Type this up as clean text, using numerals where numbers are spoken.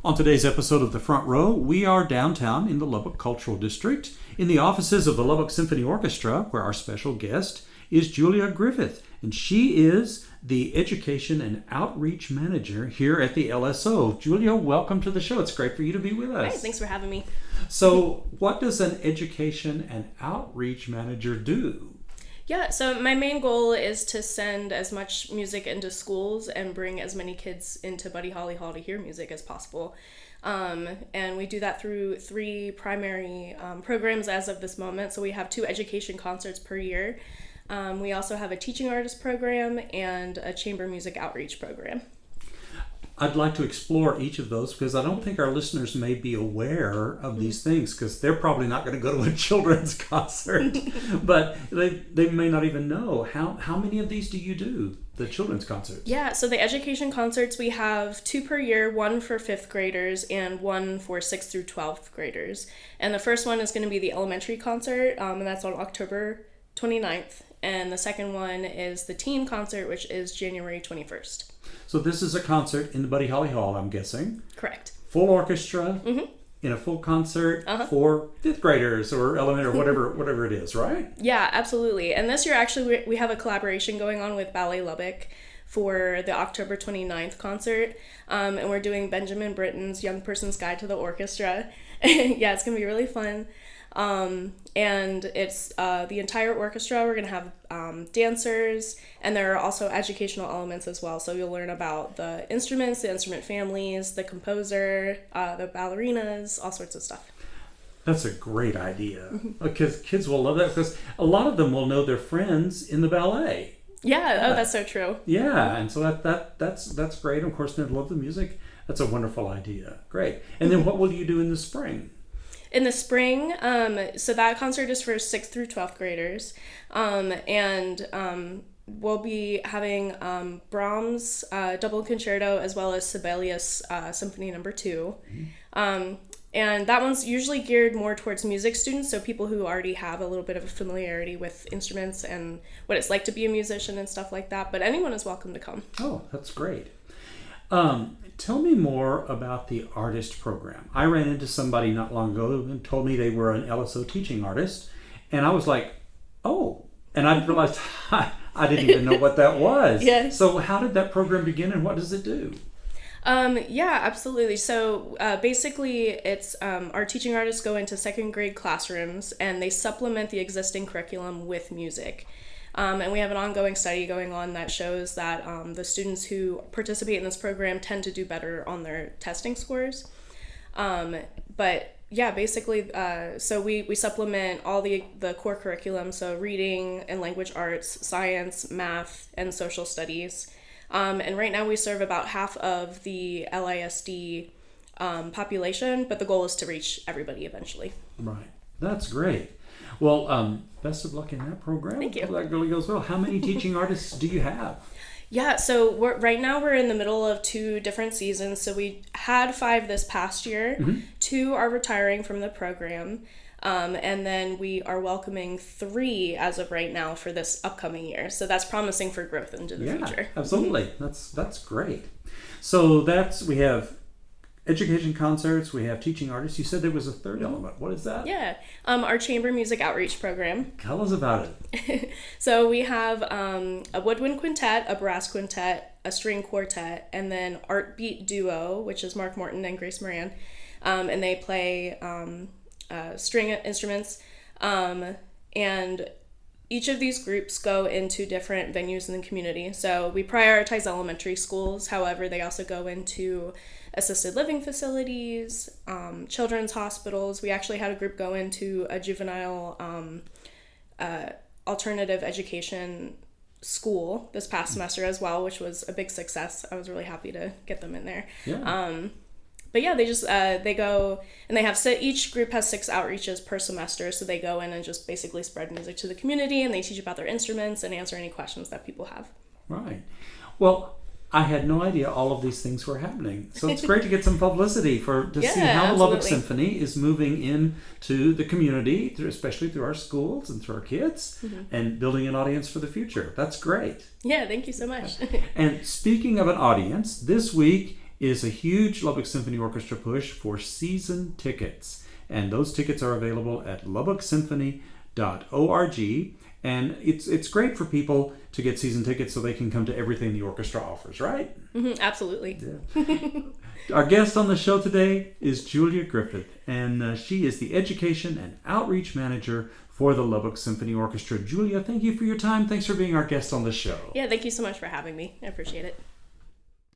On today's episode of The Front Row, we are downtown in the Lubbock Cultural District in the offices of the Lubbock Symphony Orchestra, where our special guest is Julia Griffith, and she is the Education and Outreach Manager here at the LSO. Julia, welcome to the show. It's great for you to be with us. Hi, thanks for having me. So, what does an Education and Outreach Manager do? Yeah, so my main goal is to send as much music into schools and bring as many kids into Buddy Holly Hall to hear music as possible. And we do that through three primary programs as of this moment. So we have 2 education concerts per year. We also have a teaching artist program and a chamber music outreach program. I'd like to explore each of those because I don't think our listeners may be aware of these things because they're probably not going to go to a children's concert, but they may not even know. How many of these do you do, the children's concerts? Yeah, so the education concerts, we have 2 per year, 1 for 5th graders and 1 for 6th through 12th graders. And the first one is going to be the elementary concert, and that's on October 29th. And the second one is the teen concert, which is January 21st. So this is a concert in the Buddy Holly Hall, I'm guessing. Correct. Full orchestra in a full concert for 5th graders or elementary or whatever it is, right? Yeah, absolutely. And this year, actually, we have a collaboration going on with Ballet Lubbock for the October 29th concert. And we're doing Benjamin Britten's Young Person's Guide to the Orchestra. Yeah, it's going to be really fun. And it's the entire orchestra. We're going to have dancers, and there are also educational elements as well. So you'll learn about the instruments, the instrument families, the composer, the ballerinas, all sorts of stuff. That's a great idea because kids will love that because a lot of them will know their friends in the ballet. Yeah, oh, that's so true. Yeah, and so that's great. Of course, they love the music. That's a wonderful idea. Great. And then what will you do in the spring? In the spring, so that concert is for 6th through 12th graders, and we'll be having Brahms' double concerto as well as Sibelius' Symphony No. 2. And that one's usually geared more towards music students, so people who already have a little bit of a familiarity with instruments and what it's like to be a musician and stuff like that, but anyone is welcome to come. Oh, that's great. Tell me more about the artist program. I ran into somebody not long ago and told me they were an LSO teaching artist, and I was like, oh, and I realized I didn't even know what that was. Yeah. So how did that program begin and what does it do? Yeah, absolutely. So basically it's our teaching artists go into 2nd grade classrooms and they supplement the existing curriculum with music. And we have an ongoing study going on that shows that the students who participate in this program tend to do better on their testing scores. But yeah, basically, so we supplement all the core curriculum, so reading and language arts, science, math, and social studies. And right now we serve about half of the LISD population, but the goal is to reach everybody eventually. Right. That's great. Well, best of luck in that program. Thank you. That really goes well. How many teaching artists do you have? Yeah, so right now we're in the middle of 2 different seasons. So we had 5 this past year. 2 are retiring from the program. And then we are welcoming 3 as of right now for this upcoming year. So that's promising for growth into the future. Absolutely. That's great. So we have education concerts, we have teaching artists. You said there was a third element. What is that? Yeah, our chamber music outreach program. Tell us about it. So we have a woodwind quintet, a brass quintet, a string quartet, and then art beat duo, which is Mark Morton and Grace Moran. And they play string instruments. And each of these groups go into different venues in the community. So we prioritize elementary schools. However, they also go into assisted living facilities, children's hospitals. We actually had a group go into a juvenile alternative education school this past semester as well, which was a big success. I was really happy to get them in there. Yeah. But yeah, they just they go and they have each group has 6 outreaches per semester, so they go in and just basically spread music to the community, and they teach about their instruments and answer any questions that people have. Right. Well, I had no idea all of these things were happening. So it's great to get some publicity to see how the Lubbock Symphony is moving into the community, especially through our schools and through our kids, and building an audience for the future. That's great. Yeah, thank you so much. And speaking of an audience, this week is a huge Lubbock Symphony Orchestra push for season tickets. And those tickets are available at lubbocksymphony.org. And it's great for people to get season tickets so they can come to everything the orchestra offers, right? Mm-hmm, absolutely. Yeah. Our guest on the show today is Julia Griffith, and she is the Education and Outreach Manager for the Lubbock Symphony Orchestra. Julia, thank you for your time. Thanks for being our guest on the show. Yeah, thank you so much for having me. I appreciate it.